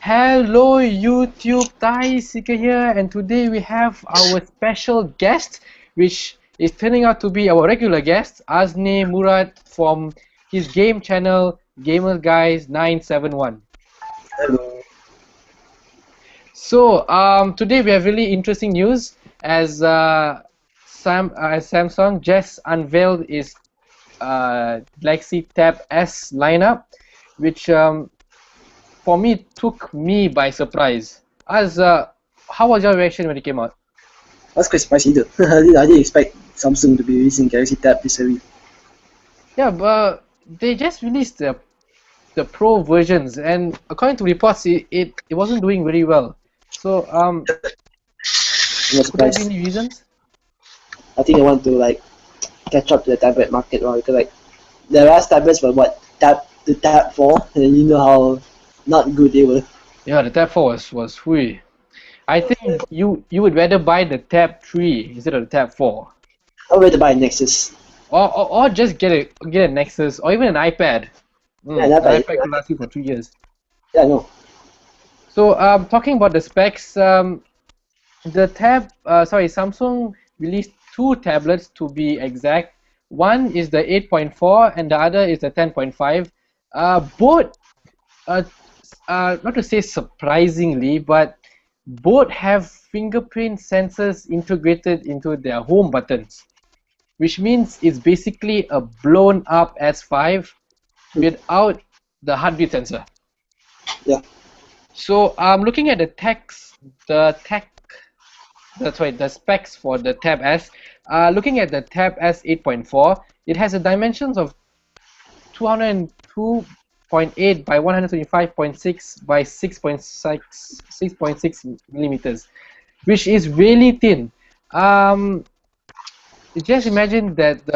Hello YouTube, Sika here, and today we have our special guest, which is turning out to be our regular guest, Azne Murad from his game channel Gamer Guys 971. Hello. So today we have really interesting news as Samsung just unveiled its Galaxy Tab S lineup, which for me took me by surprise. How was your reaction when it came out? That's quite spicy though. I didn't expect Samsung to be releasing Galaxy Tab this early. Yeah, but they just released the Pro versions, and according to reports, it wasn't doing very well. So could there be any reasons? I think they want to catch up to the tablet market, right? Because the last tablets were the Tab 4, and you know how not good they were. Yeah, the Tab 4 was free. I think you would rather buy the Tab 3 instead of the Tab 4. I would rather buy a Nexus. Or just get a Nexus or even an iPad. Yeah, an iPad could last you for 3 years. Yeah, I know. So talking about the specs, Samsung released two tablets to be exact. One is the 8.4 and the other is the 10.5. Both, not to say surprisingly, but both have fingerprint sensors integrated into their home buttons, which means it's basically a blown up S5 without the heartbeat sensor. Yeah. So looking at the specs for the Tab S. Looking at the Tab S 8.4, it has a dimensions of 202.8 by 125.6 by 6.6 millimeters, which is really thin. Just imagine that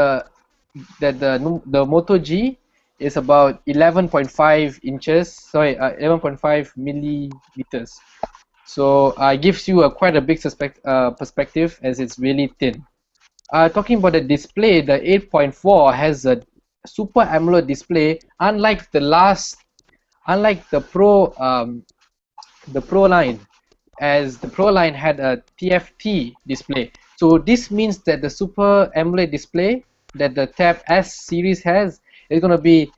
the Moto G is about 11.5 inches. Sorry, 11.5 millimeters. So it gives you quite a big perspective as it's really thin. Talking about the display, the 8.4 has a Super AMOLED display. Unlike the Pro line, as the Pro line had a TFT display. So this means that the Super AMOLED display that the Tab S series has is gonna be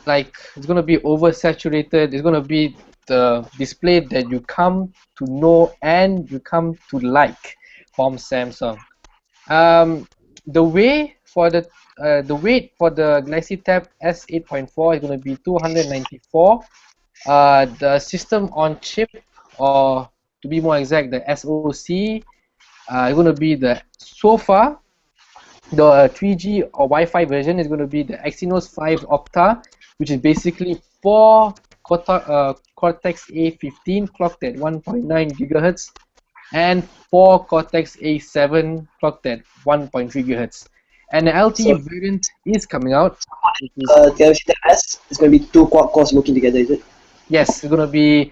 oversaturated. It's gonna be the display that you come to know and you come to like from Samsung. The weight for the Galaxy Tab S 8.4 is going to be 294. The system on chip, or to be more exact, the SoC, is going to be the SOFA. The 3G or Wi-Fi version is going to be the Exynos 5 Octa, which is basically 4 Cortex A15 clocked at 1.9 GHz and 4 Cortex A7 clocked at 1.3 GHz. And the LTE variant is coming out. Galaxy Tab S is going to be 2 quad cores working together, is it? Yes, it's going to be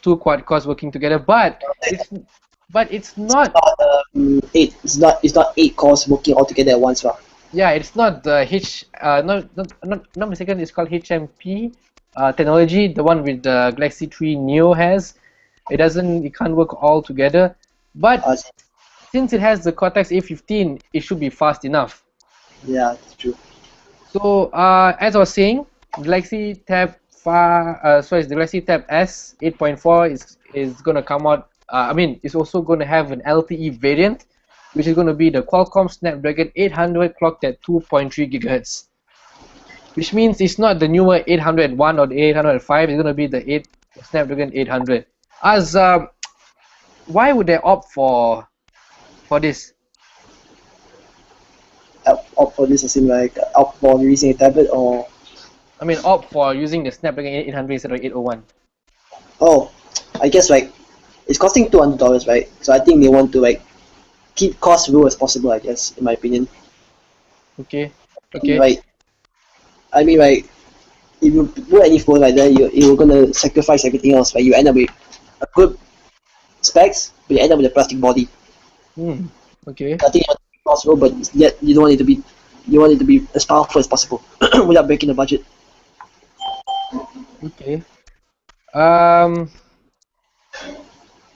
2 quad cores working together, but it's not 8. It's not 8 cores working all together at once, right? Yeah, it's not the not mistaken, it's called HMP technology, the one with the Galaxy 3 Neo has. It can't work all together, but since it has the Cortex A15, it should be fast enough. Yeah, it's true. So as I was saying, Galaxy Tab the Galaxy Tab S 8.4 is going to come out. It's also going to have an LTE variant, which is going to be the Qualcomm Snapdragon 800 clocked at 2.3 GHz, which means it's not the newer 801 or the 805. It's going to be the Snapdragon 800. Why would they opt for this? Opt for this, as in opt for releasing a tablet, or opt for using the Snapdragon 800 instead of 801. Oh, I guess it's costing $200, right? So I think they want to keep costs low as possible, I guess, in my opinion. Okay. Right. If you put any phone like that, you're gonna sacrifice everything else, right? You end up with a good specs, but you end up with a plastic body. Okay. I think it's possible, but yet you want it to be as powerful as possible without breaking the budget. Okay. Um,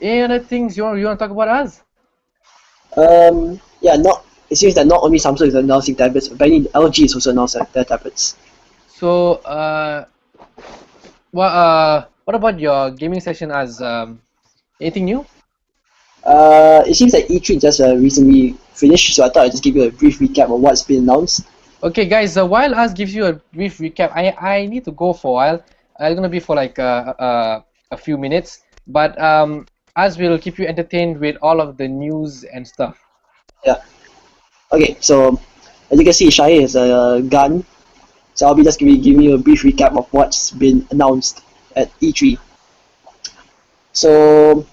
any other things you want to talk about us? Yeah, not. It seems that not only Samsung is announcing tablets, but LG is also announcing their tablets. So, what about your gaming session as anything new? It seems that E3 just recently finished, so I thought I'd just give you a brief recap of what's been announced. Okay, guys. While us gives you a brief recap, I need to go for a while. It's gonna be for like a few minutes, but us will keep you entertained with all of the news and stuff. Yeah. Okay, so as you can see, Shai has a gun. So I'll be just giving you a brief recap of what's been announced at E3. So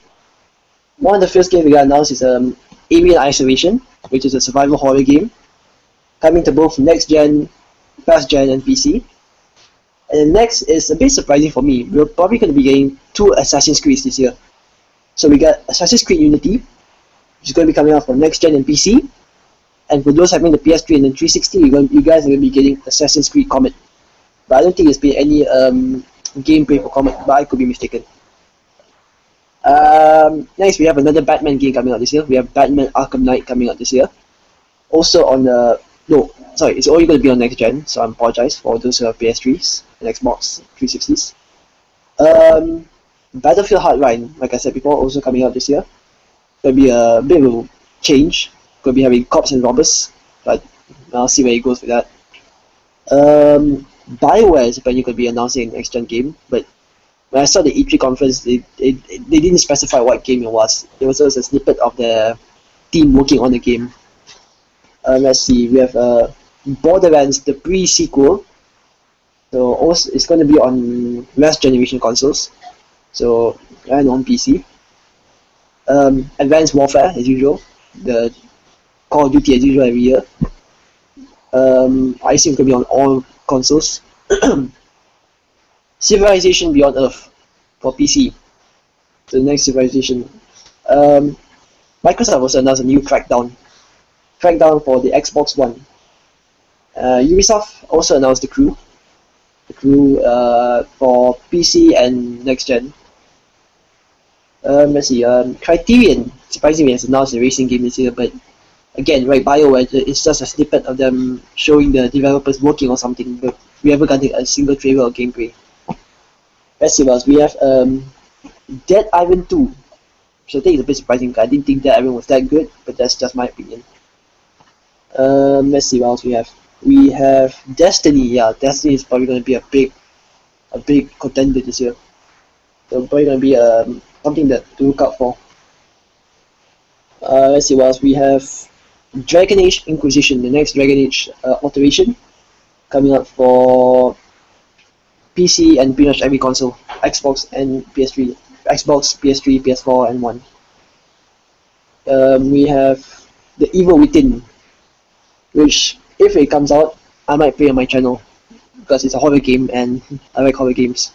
one of the first games we got announced is Alien Isolation, which is a survival horror game coming to both next gen, past gen, and PC. And the next is a bit surprising for me. We're probably going to be getting two Assassin's Creed this year. So we got Assassin's Creed Unity, which is going to be coming out for next gen and PC. And for those having the PS3 and the 360, you guys are going to be getting Assassin's Creed Comet. But I don't think there's been any gameplay for Comet, but I could be mistaken. Next, we have another Batman game coming out this year. We have Batman Arkham Knight coming out this year. Also on no, sorry, it's only going to be on next gen, so I apologize for those who have PS3s and Xbox 360s. Battlefield Hardline, like I said before, also coming out this year. There'll be a bit of a change. Going to be having cops and robbers, but I'll see where it goes with that. BioWare is apparently going to be announcing an next gen game, but when I saw the E3 conference, they didn't specify what game it was. It was just a snippet of the team working on the game. Let's see, we have Borderlands, the pre-sequel. So also, it's going to be on last generation consoles, so and on PC. Advanced Warfare as usual, the Call of Duty as usual every year. I assume it's going to be on all consoles. Civilization Beyond Earth for PC. So the next Civilization. Microsoft also announced a new Crackdown. Crackdown for the Xbox One. Ubisoft also announced The Crew. The Crew for PC and next gen. Let's see. Criterion surprisingly has announced a racing game this year, but again, right, BioWare, it's just a snippet of them showing the developers working on something, but we haven't gotten a single trailer or gameplay. Let's see what else. We have Dead Island 2, which I think is a bit surprising. I didn't think Dead Island was that good, but that's just my opinion. Let's see what else we have. We have Destiny. Yeah, Destiny is probably going to be a big contender this year. So probably going to be something that to look out for. Let's see what else we have. Dragon Age Inquisition, the next Dragon Age alteration, coming out for PC and pretty much every console, Xbox and PS3, Xbox, PS3, PS4, and One. We have The Evil Within, which if it comes out, I might play on my channel because it's a horror game and I like horror games.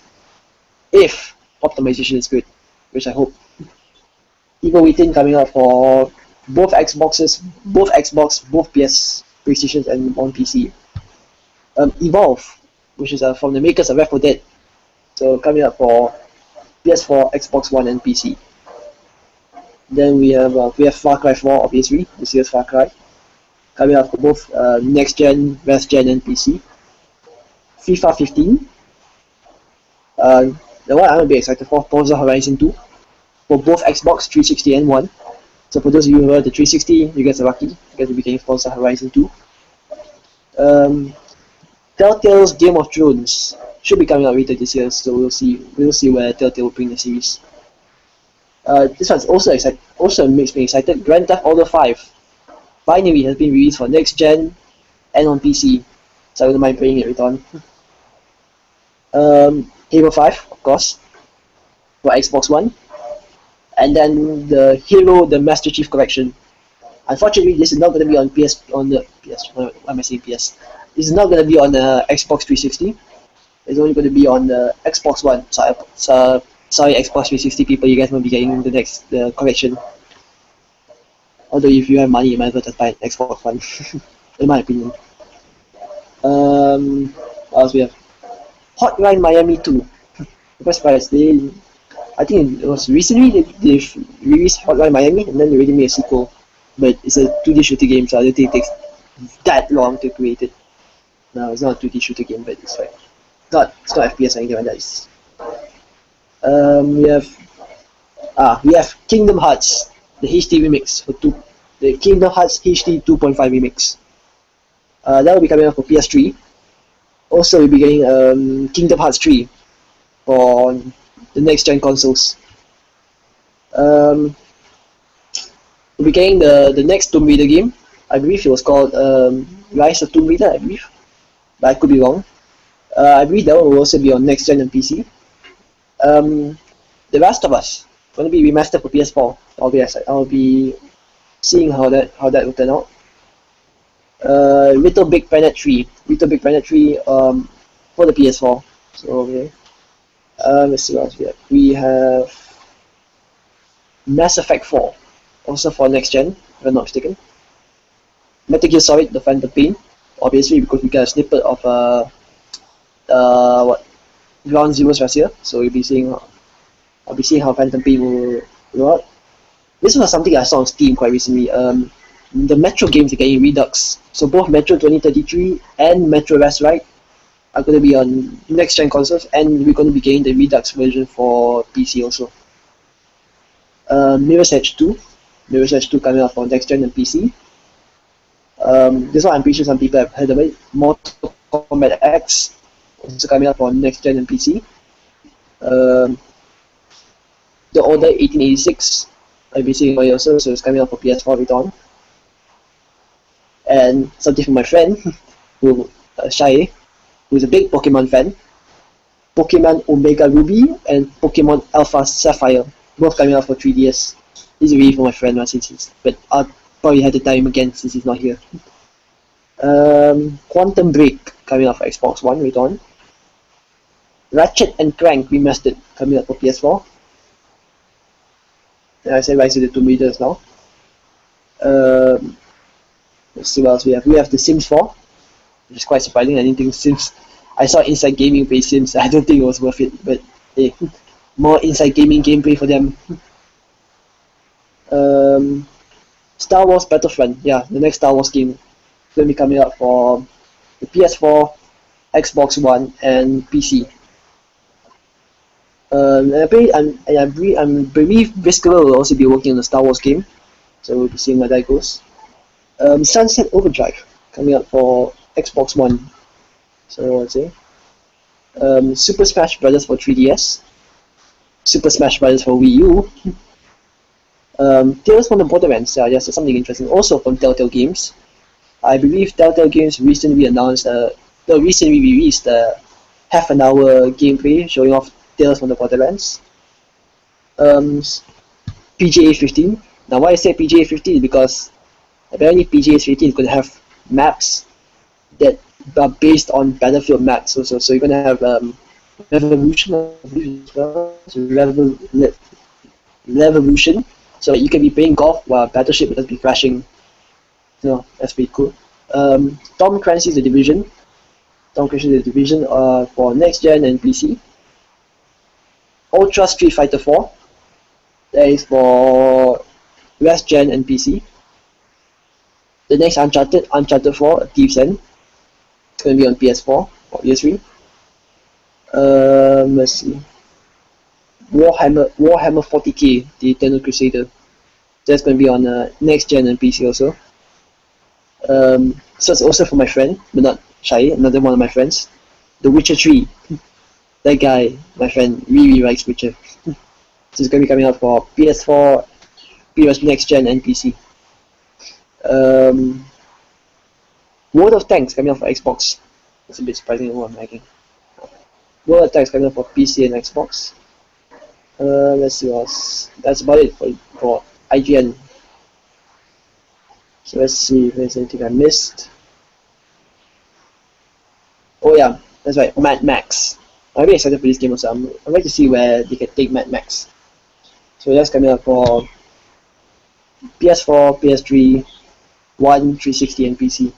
If optimization is good, which I hope. Evil Within coming out for both Xboxes, both Xbox, both PS, PlayStations, and on PC. Evolve, which is from the makers of Left 4 Dead, so coming up for PS4, Xbox One, and PC. Then we have Far Cry 4, obviously, this year's Far Cry, coming out for both next gen, last gen, and PC. FIFA 15. The one I'm gonna be excited for, Forza Horizon 2, for both Xbox 360 and One. So for those of you who have the 360, you guys are lucky. You guys will be getting Forza Horizon 2. Telltale's Game of Thrones should be coming out later this year, so we'll see where Telltale will bring the series. This one's also makes me excited. Grand Theft Auto 5 finally has been released for next gen and on PC, so I wouldn't mind playing it later on. Halo 5, of course, for Xbox One. And then the Halo, the Master Chief Collection. Unfortunately, this is not going to be on why am I saying PS? This is not going to be on the Xbox 360. It's only going to be on the Xbox One. Sorry, Xbox 360 people, you guys won't be getting the collection. Although if you have money, you might as well just buy an Xbox One, in my opinion. What else we have? Hotline Miami 2. quite surprised. I think it was recently they've released Hotline Miami, and then they already made a sequel. But it's a 2D shooter game, so I don't think it takes that long to create it. No, it's not a 2D shooter game, but it's like it's not FPS or anything like that. We have Kingdom Hearts, the HD remix the Kingdom Hearts HD 2.5 remix. That will be coming out for PS3. Also, we'll be getting Kingdom Hearts 3 for the next gen consoles. We'll be getting the next Tomb Raider game. I believe it was called Rise of Tomb Raider, I believe, but I could be wrong. I believe that one will also be on next gen and PC. The Last of Us going to be remastered for PS4. I'll be seeing how that will turn out. Little Big Planet 3 for the PS4. So okay. Let's see what else we have. We have Mass Effect 4, also for next gen, if I'm not mistaken. Metal Gear Solid: The Phantom Pain, obviously because we got a snippet of Ground Zeroes last year, so I'll be seeing how Phantom Pain will roll out. This was something I saw on Steam quite recently. The Metro games are getting Redux, so both Metro 2033 and Metro Last Ride are going to be on next gen consoles, and we're going to be getting the Redux version for PC also. Mirror's Edge 2 coming out for next gen and PC. This one I'm pretty sure some people have heard of it. Mortal Kombat X also coming out for next gen and PC. The Order 1886 I'll be seeing it also, so it's coming out for PS4 later on. And something from my friend, Shai, who's a big Pokemon fan. Pokemon Omega Ruby and Pokemon Alpha Sapphire, both coming out for 3DS. This is really for my friend, but I'll probably have the time again since he's not here. Quantum Break coming out for Xbox One later on. Ratchet and Clank Remastered coming out for PS4. I said Rise of the Tomb Raiders now. Let's see what else we have. We have The Sims 4, which is quite surprising. I didn't think Sims. I saw Inside Gaming play Sims. I don't think it was worth it, but hey, more Inside Gaming gameplay for them. Star Wars Battlefront, yeah, the next Star Wars game is going to be coming out for the PS4, Xbox One, and PC. I believe Visceral will also be working on the Star Wars game, so we'll be seeing where that goes. Sunset Overdrive coming out for Xbox One, so I'd say. Super Smash Brothers for 3DS, Super Smash Brothers for Wii U. Tales from the Borderlands, yes, that's something interesting. Also from Telltale Games. I believe Telltale Games recently released half an hour gameplay showing off Tales from the Borderlands. PGA 15. Now why I say PGA 15 is because apparently PGA 15 is going to have maps that are based on Battlefield maps. So you're going to have Revolution as well. So Revolution. So you can be playing golf while Battleship will just be crashing. That's pretty cool. Tom Clancy's The Division. For next gen and PC. Ultra Street Fighter 4. That is for last gen and PC. The next Uncharted 4, Thieves End. It's going to be on PS4, obviously. Let's see. Warhammer 40k, the Eternal Crusader. That's going to be on next gen and PC also. So it's also for my friend, but not Shai, another one of my friends. The Witcher 3. That guy, my friend, really likes Witcher. So it's going to be coming out for PS4, PS next gen and PC. World of Tanks coming out for Xbox. That's a bit surprising what I'm liking. World of Tanks coming out for PC and Xbox. Let's see what else. That's about it for IGN. So let's see if there's anything I missed. Oh yeah, that's right, Mad Max. I'm really excited for this game also. I'd like to see where they can take Mad Max. So that's coming out for PS4, PS3, One, 360 and PC.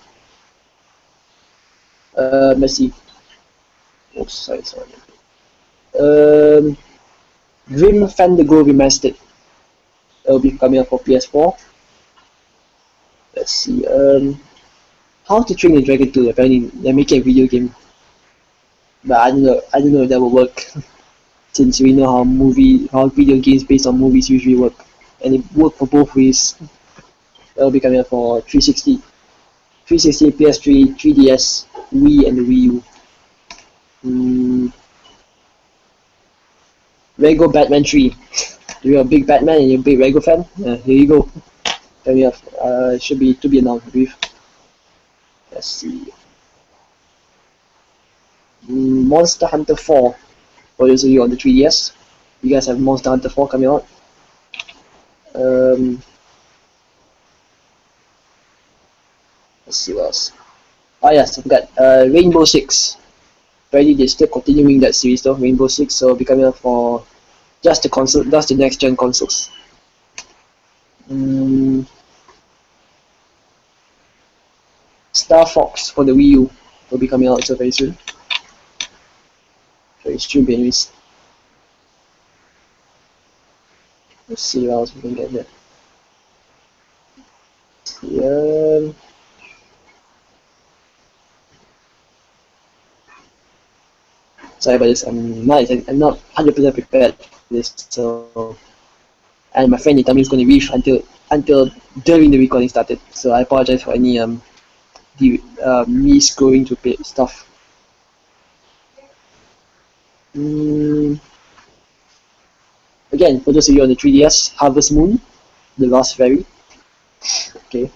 Let's see. Oops, sorry. Grim Fandango Remastered. It'll be coming out for PS4. Let's see. How to Train Your Dragon 2. Apparently, they're making a video game, but I don't know. I don't know if that will work, since we know how video games based on movies usually work, and it worked for both ways. It'll be coming out for 360, PS3, 3DS, Wii, and the Wii U. Lego Batman 3. If you're a big Batman and you're a big Lego fan, here you go. Then we have, it should be to be announced, I believe. Let's see. Monster Hunter 4. For those of you on the 3DS, you guys have Monster Hunter 4 coming out. Let's see what else. Oh yes, I forgot. Rainbow Six. Apparently they're still continuing that series though, Rainbow Six, so it'll be coming out for just the console, just the next gen consoles. Star Fox for the Wii U will be coming out so very soon. So it should be anyways. Let's see what else we can get here. Sorry about this. I'm not 100% prepared for this. So, and my friend told me he's going to leave until during the recording started. So I apologize for any me scrolling to stuff. Again, for those of you on the 3DS, Harvest Moon, The Lost Fairy. Okay.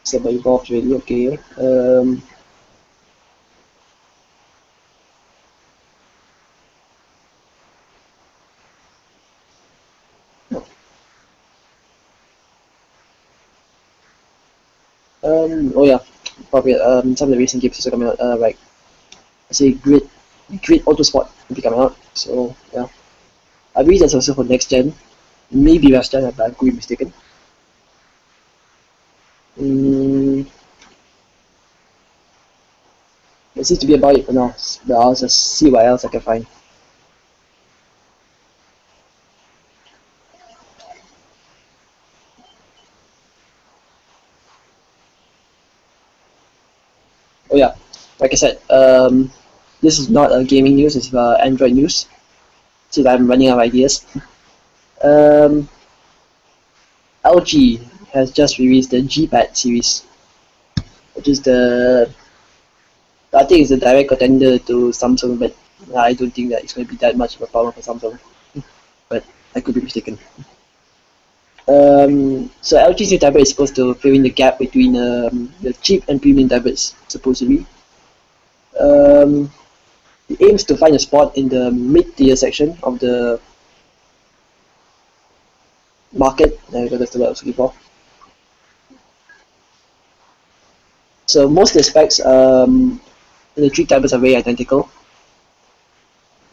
So by evolved really, okay. Oh yeah, probably some of the racing games are coming out. Like I say, Grid Autosport will be coming out. So yeah, I believe that's also for next gen, maybe last gen, but I could be mistaken. It seems to be about it for now, but I'll just see what else I can find. Oh yeah, like I said, this is not a gaming news, it's Android news, since I'm running out of ideas. LG has just released the G-Pad series, which is I think it's a direct contender to Samsung, but I don't think that it's going to be that much of a problem for Samsung, but I could be mistaken. So LG's new tablet is supposed to fill in the gap between the cheap and premium tablets, supposedly. It aims to find a spot in the mid-tier section of the market. That's the word I was looking for. So most of the specs in the three tablets are very identical.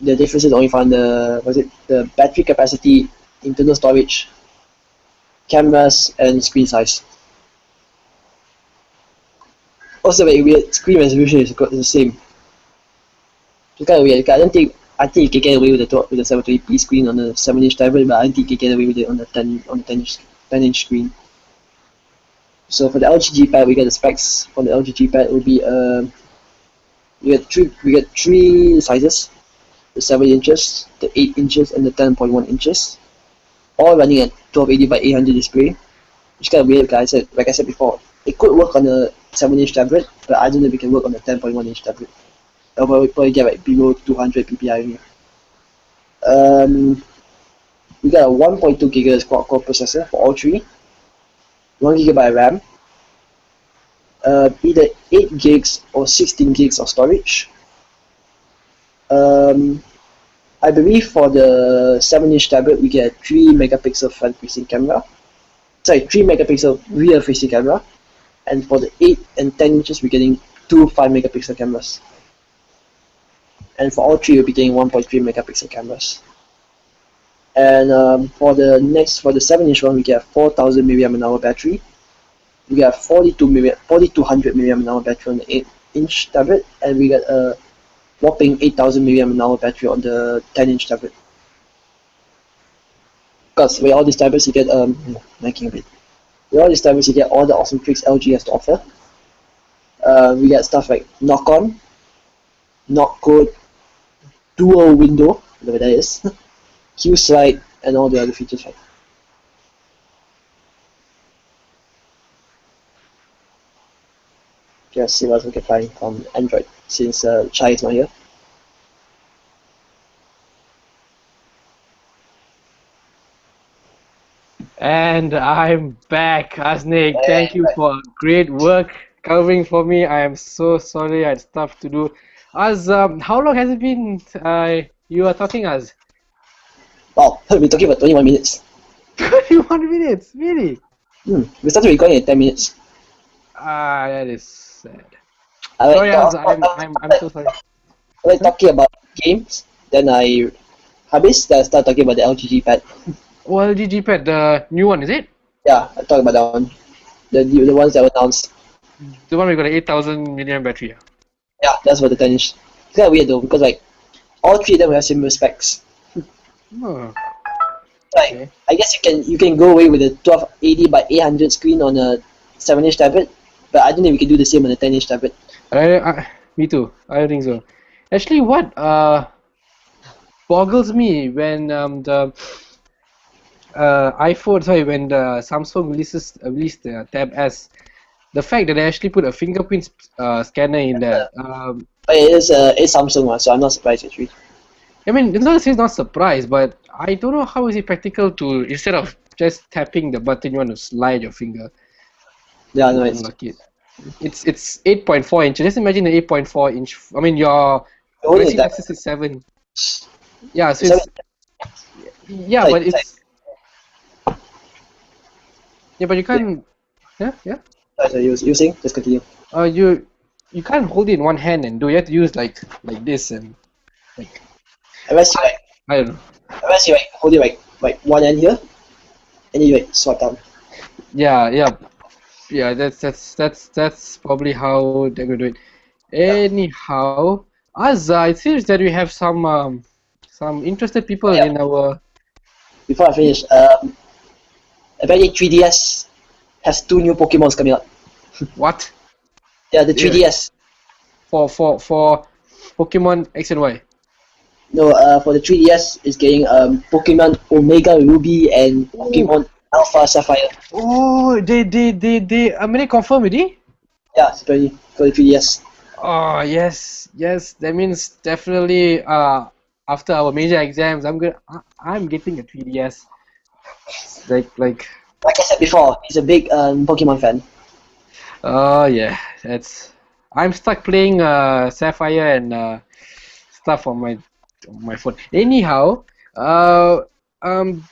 The difference is only found the battery capacity, internal storage, cameras, and screen size. Also very weird, screen resolution is the same. It's kind of weird. I think you can get away with the 720p screen on the 7-inch tablet, but I don't think you can get away with it on the 10-inch screen. So for the LG G-Pad, we get the specs for the LG G-Pad will be we get three sizes: the 7 inches, the 8 inches, and the 10.1 inches, all running at 1280 by 800 display. Which is kind of weird, like I said before, it could work on a 7-inch tablet, but I don't know if it can work on a 10.1-inch tablet. I'll probably get like below 200 ppi only. We got a 1.2 GHz quad-core processor for all three, 1 GB RAM, either 8 gigs or 16 gigs of storage. I believe for the 7-inch tablet we get a 3 megapixel front-facing camera. Sorry, 3 megapixel rear-facing camera, and for the 8 and 10 inches we're getting two 5 megapixel cameras. And for all three we'll be getting 1.3 megapixel cameras. And for the 7-inch one we get a 4000 mAh battery. We get a 4200 mAh battery on the 8, 10-inch tablet, and we get a whopping 8,000 mAh battery on the 10-inch tablet. Because with all these tablets, you get lagging a bit. With all these tablets, you get all the awesome tricks LG has to offer. We get stuff like knock on, knock code, dual window, whatever that is, Q slide, and all the other features. Right? Just see what we can find from Android since Chai is not here. And I'm back, Asnik. Thank you for great work covering for me. I am so sorry, I had stuff to do. How long has it been you are talking us? Wow, we're talking about 21 minutes. 21 minutes, really? We started recording at 10 minutes. That is sad. Sorry, I'm so sorry. I like talking about games, then I then I start talking about the LG pad. Well, LG Pad, the new one, is it? Yeah, I talk about that one. The ones that were announced. The one we got an 8,000 milliamp battery. Yeah, that's for the 10-inch. It's kind of weird though, because like all three of them have similar specs. Oh, Like okay. I guess you can go away with a 1280 by 800 screen on a 7-inch tablet, but I don't think we can do the same on a 10-inch tablet. Me too. I don't think so. Actually, what boggles me when the when the Samsung released the TabS, the fact that they actually put a fingerprint scanner in there. But it's Samsung one, so I'm not surprised actually. I mean, it's not surprised, but I don't know how is it practical to, instead of just tapping the button, you want to slide your finger Yeah, to no, unlock it. It's 8.4 inches. Just imagine an 8.4 inch. I mean, your only racing that. axis is 7. Yeah, so It's but like, but you can't. Yeah. sorry, you were saying? Just continue. You can't hold it in one hand and do. You have to use like this and like Unless you like, I don't know. hold it like one end here, and then you like swipe down. Yeah. That's probably how they're gonna do it. Anyhow, Azza, it seems that we have some interested people Yeah. in our. Before I finish, apparently 3DS has 2 new Pokemons coming out. What? Yeah, the Yeah. 3DS. For Pokemon X and Y. No, for the 3DS is getting Pokemon Omega Ruby and Pokemon Alpha Sapphire. Oh, they. I mean, they confirm already. Yeah, it's apparently for the 3DS. Oh yes. That means definitely. After our major exams, I'm getting a 3DS. Like. Like I said before, he's a big Pokemon fan. Oh yeah, that's. I'm stuck playing Sapphire and stuff on my phone. Anyhow,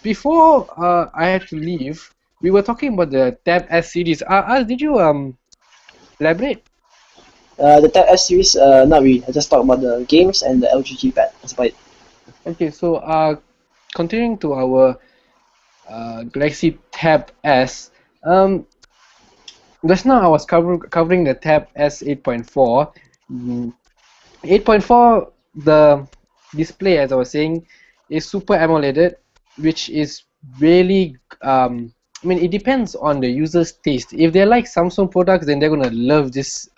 before I had to leave, we were talking about the Tab S series. Did you elaborate? The Tab S series, not really. I just talked about the games and the LG pad. That's about it. Okay, so continuing to our Galaxy Tab S. Just now I was covering the Tab S 8.4. 8.4, the display, as I was saying, is super AMOLED, which is really I mean, it depends on the user's taste. If they like Samsung products, then they're gonna love this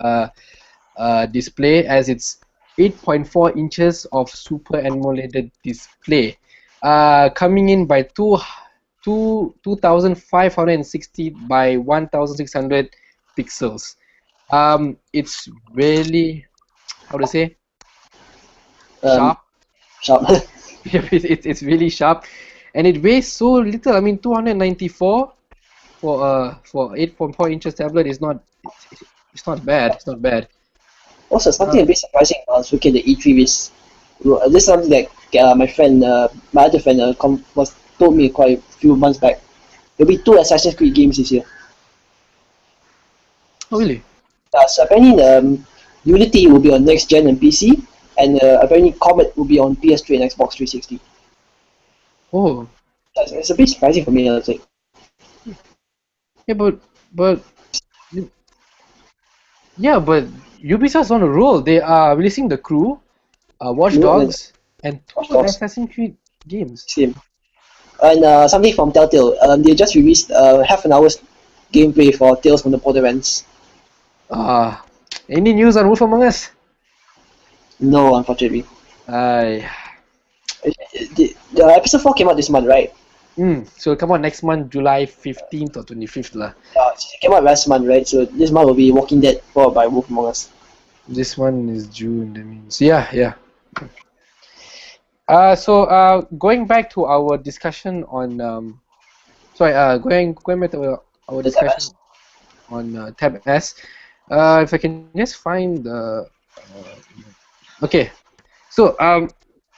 display, as it's 8.4 inches of super AMOLED display, coming in by 2560 by 1600 pixels. It's really, how to say, Um, sharp. Sharp. It's really sharp, and it weighs so little. I mean, 294 for 8.4 inches tablet is not. It's not bad. It's not bad. Also, something a bit surprising when I was looking at the E3 is this is something that my other friend, was told me quite a few months back. There'll be 2 Assassin's Creed games this year. Oh really? So apparently, Unity will be on next gen and PC, and apparently Comet will be on PS3 and Xbox 360. Oh It's a bit surprising for me. I was like, yeah, but yeah, but Ubisoft's on a roll. They are releasing The Crew, Watch Crew and Dogs, and Watch 2 Dogs. Assassin's Creed games. Same. And something from Telltale. They just released half an hour's gameplay for Tales from the Borderlands. Any news on Wolf Among Us? No, unfortunately. The The episode 4 came out this month, right? So it'll come out next month, July 15th or 25th lah. It came out last month, right? So this month will be Walking Dead followed by Wolf Among Us. This one is June, that means yeah. Going back to our discussion on going back to our discussion on TabS. If I can just find the okay. So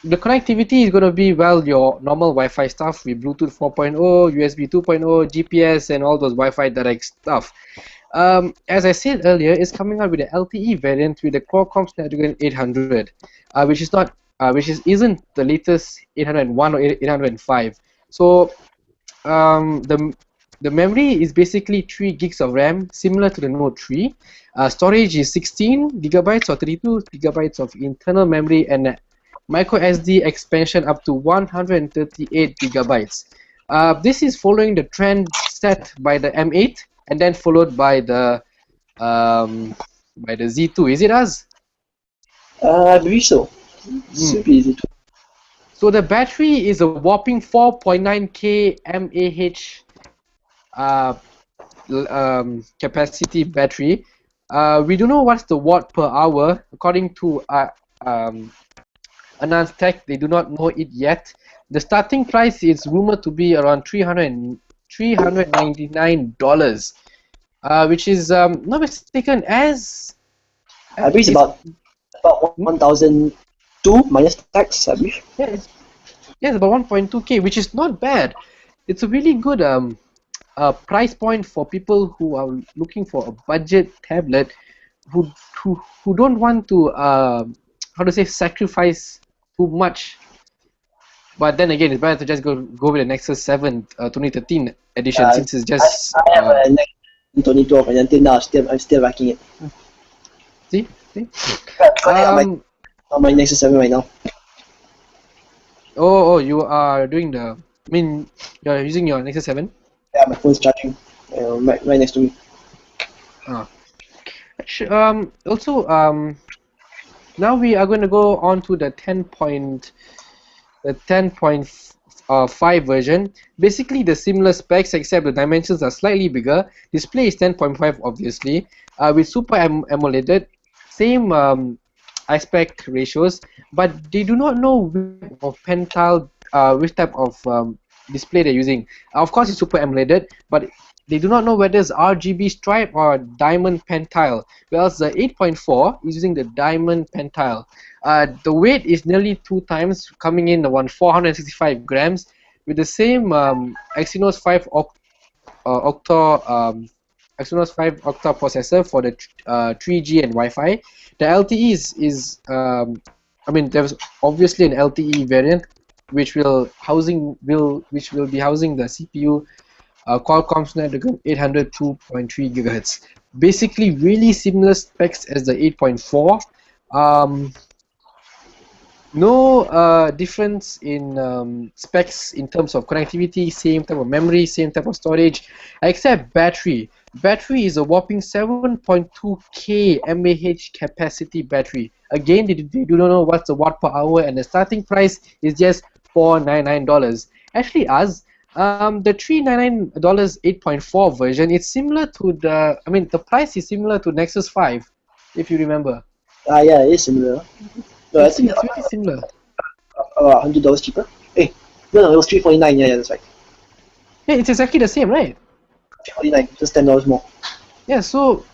the connectivity is going to be, well, your normal Wi-Fi stuff with Bluetooth 4.0, USB 2.0, GPS, and all those Wi-Fi direct stuff. As I said earlier, it's coming out with the LTE variant with the Qualcomm Snapdragon 800, which isn't the latest 801 or 805. So the memory is basically 3 gigs of RAM, similar to the Note 3. Storage is 16 gigabytes or 32 gigabytes of internal memory, and micro SD expansion up to 138 gigabytes. This is following the trend set by the M8 and then followed by the Z2. Is it us? I believe so. Super easy to. So the battery is a whopping 4.9K mAh capacity battery. We don't know what's the watt per hour. According to Anand's Tech, they do not know it yet. The starting price is rumored to be around $399, which is, not mistaken, as I believe it's about 1,002 minus tax, I believe. Yes, about 1.2K, which is not bad. It's a really good price point for people who are looking for a budget tablet, who don't want to sacrifice too much. But then again, it's better to just go with the Nexus 7 2013 edition, since it's just. I have a Nexus 2012, and until now, I'm still rocking it. See? On my Nexus 7 right now. Oh, you are doing the. I mean, you're using your Nexus 7? Yeah, my phone's charging right next to me. Now we are going to go on to the 10.5 version. Basically the similar specs, except the dimensions are slightly bigger. Display is 10.5 obviously, with Super AMOLED, same aspect ratios, but they do not know which type of display they're using. Of course it's Super AMOLED, but they do not know whether it's RGB stripe or diamond pentile, whereas the 8.4 is using the diamond pentile. The weight is nearly 2 times, coming in around 465 grams, with the same Exynos 5 octa processor for the 3G and Wi-Fi. The LTE there's obviously an LTE variant which will be housing the CPU Qualcomm Snapdragon 800 2.3 GHz. Basically, really similar specs as the 8.4. No difference in specs in terms of connectivity, same type of memory, same type of storage, except battery. Battery is a whopping 7.2K mAh capacity battery. Again, they do not know what's the watt per hour, and the starting price is just $499. Actually, the $399 8.4 version, it's similar to the price is similar to Nexus 5, if you remember. Yeah, it is similar. No, it's really similar. $100 cheaper. Hey, no, it was $349. Yeah, that's right. Yeah, it's exactly the same, right? $349, just $10 more. Yeah, so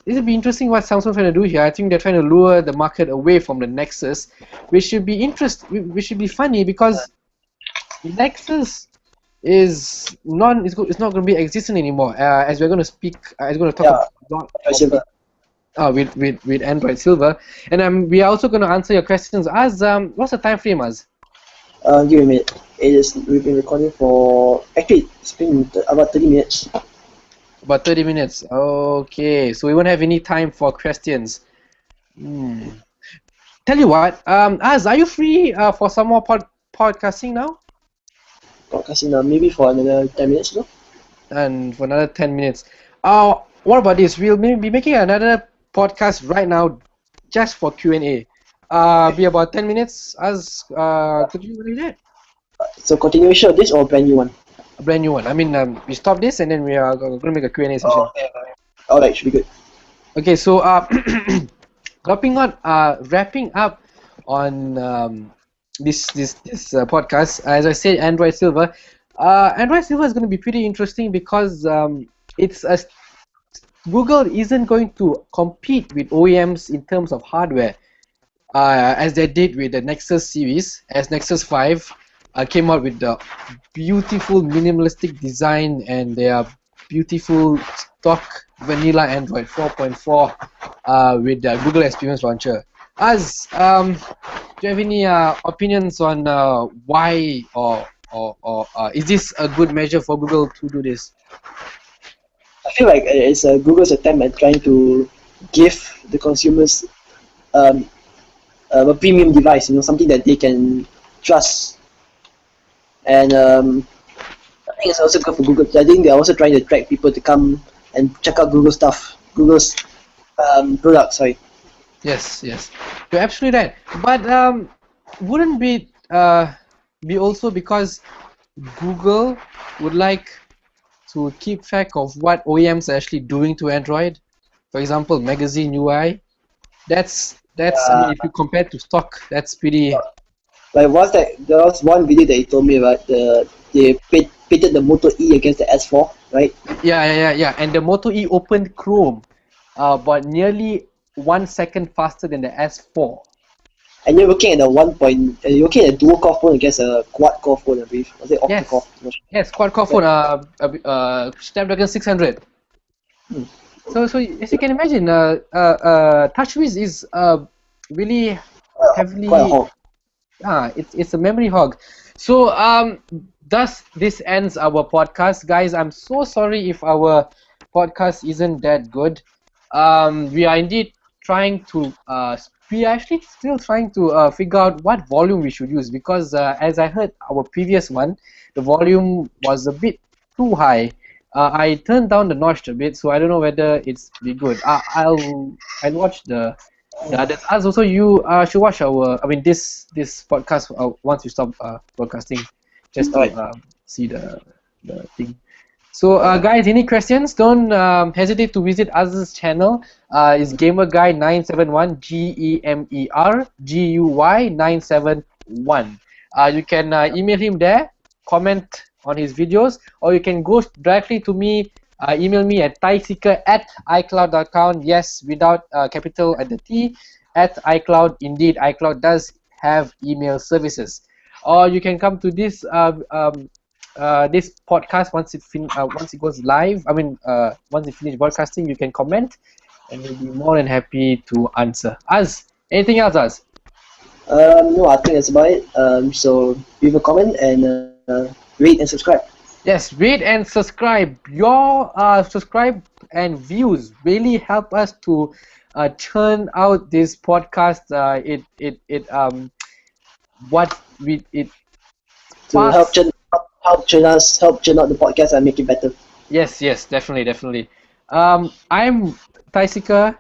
it'll be interesting what Samsung's trying to do here. I think they're trying to lure the market away from the Nexus, which should be funny, because Nexus is not going to be existent anymore. As we're going to talk about with Android Silver, and we are also going to answer your questions. What's the time frame, Az? Give me a minute. We've been recording for, actually it's been about 30 minutes. About 30 minutes. Okay, so we won't have any time for questions. Tell you what, Az, are you free for some more podcasting now? Podcasting maybe for another 10 minutes, no? And for another 10 minutes. What about this? We'll be making another podcast right now just for Q&A. Be about 10 minutes. As could you believe that? So continuation of this or brand new one? A brand new one. I mean, we stop this and then we are going to make a Q&A session. Oh, okay. Alright, should be good. Okay, so wrapping up on this podcast. As I said, Android Silver. Android Silver is going to be pretty interesting because it's a Google isn't going to compete with OEMs in terms of hardware, as they did with the Nexus series, as Nexus 5 came out with the beautiful minimalistic design and their beautiful stock vanilla Android 4.4 with the Google Experience Launcher. Az, do you have any opinions on why or is this a good measure for Google to do this? I feel like it's Google's attempt at trying to give the consumers a premium device, something that they can trust. And I think it's also good for Google. I think they're also trying to attract people to come and check out Google stuff, Google's products. Sorry. Yes, you're absolutely right. But wouldn't be also because Google would like to keep track of what OEMs are actually doing to Android? For example, magazine UI. That's I mean, if you compare to stock, that's pretty. Like there was one video that he told me about they pitted the Moto E against the S4, right? Yeah. And the Moto E opened Chrome, but nearly 1 second faster than the S4. And you're looking at you're looking at a dual core phone against a quad core phone, I believe. Was it octa core? Yes, quad core phone. Snapdragon 600. So as you can imagine, TouchWiz is really heavily. Quite a hog. It's a memory hog. So thus this ends our podcast, guys. I'm so sorry if our podcast isn't that good. We are indeed trying to we are actually still trying to figure out what volume we should use, because as I heard our previous one, the volume was a bit too high. I turned down the notch a bit, so I don't know whether it's be good. I'll watch the others. As also, you should watch this podcast once we stop broadcasting, just to see the thing. So guys, any questions? Don't hesitate to visit Az's channel. It's GamerGuy971, GemerGuy971. You can email him there, comment on his videos, or you can go directly to me. Email me at thaiseeker@icloud.com. Yes, without capital at the T, at iCloud. Indeed, iCloud does have email services. Or you can come to this this podcast once it goes live. Once you finish broadcasting, you can comment, and we'll be more than happy to answer. Az, anything else, Az? No, I think that's about it. So leave a comment and rate and subscribe. Yes, rate and subscribe. Your subscribe and views really help us to churn out this podcast. Help churn out the podcast and make it better. Yes, definitely. I'm Taisika.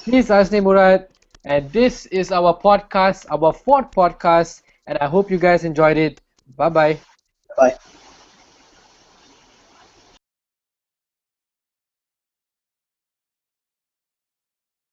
He's Asne Murad, and this is our podcast, our fourth podcast, and I hope you guys enjoyed it. Bye. Bye.